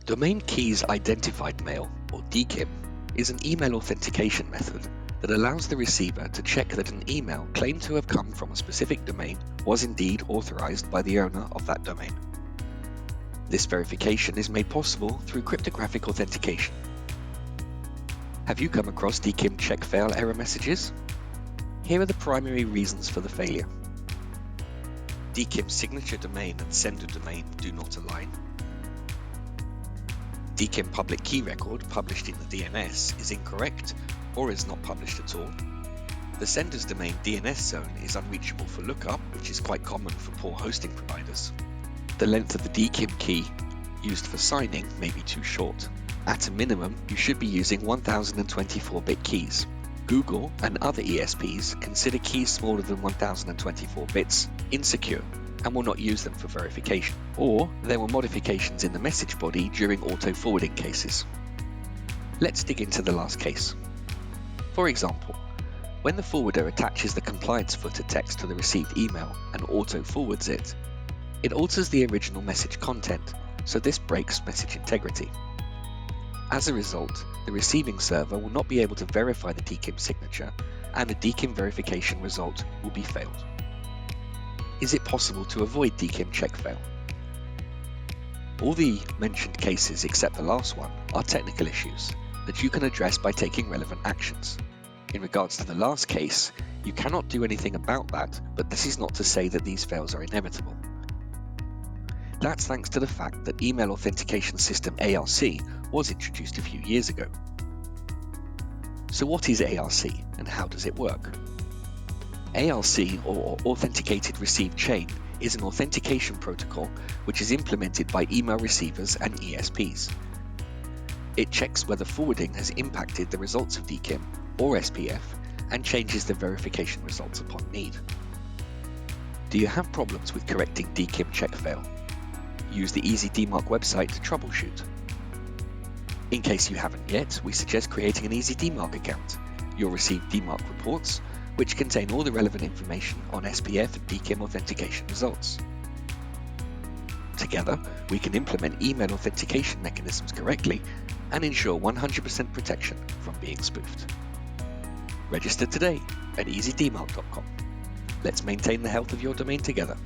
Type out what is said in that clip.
Domain Keys Identified Mail, or DKIM, is an email authentication method that allows the receiver to check that an email claimed to have come from a specific domain was indeed authorized by the owner of that domain. This verification is made possible through cryptographic authentication. Have you come across DKIM check fail error messages? Here are the primary reasons for the failure. DKIM signature domain and sender domain do not align. DKIM public key record published in the DNS is incorrect or is not published at all. The sender's domain DNS zone is unreachable for lookup, which is quite common for poor hosting providers. The length of the DKIM key used for signing may be too short. At a minimum, you should be using 1024-bit keys. Google and other ESPs consider keys smaller than 1024 bits insecure and will not use them for verification, or there were modifications in the message body during auto-forwarding cases. Let's dig into the last case. For example, when the forwarder attaches the compliance footer text to the received email and auto-forwards it, it alters the original message content, so this breaks message integrity. As a result, the receiving server will not be able to verify the DKIM signature, and the DKIM verification result will be failed. Is it possible to avoid DKIM check fail? All the mentioned cases except the last one are technical issues that you can address by taking relevant actions. In regards to the last case, you cannot do anything about that, but this is not to say that these fails are inevitable. That's thanks to the fact that Email Authentication System ARC was introduced a few years ago. So what is ARC and how does it work? ARC, or Authenticated Received Chain, is an authentication protocol which is implemented by email receivers and ESPs. It checks whether forwarding has impacted the results of DKIM or SPF and changes the verification results upon need. Do you have problems with correcting DKIM check fail? Use the EasyDMARC website to troubleshoot. In case you haven't yet, we suggest creating an EasyDMARC account. You'll receive DMARC reports, which contain all the relevant information on SPF and DKIM authentication results. Together, we can implement email authentication mechanisms correctly and ensure 100% protection from being spoofed. Register today at EasyDMARC.com. Let's maintain the health of your domain together.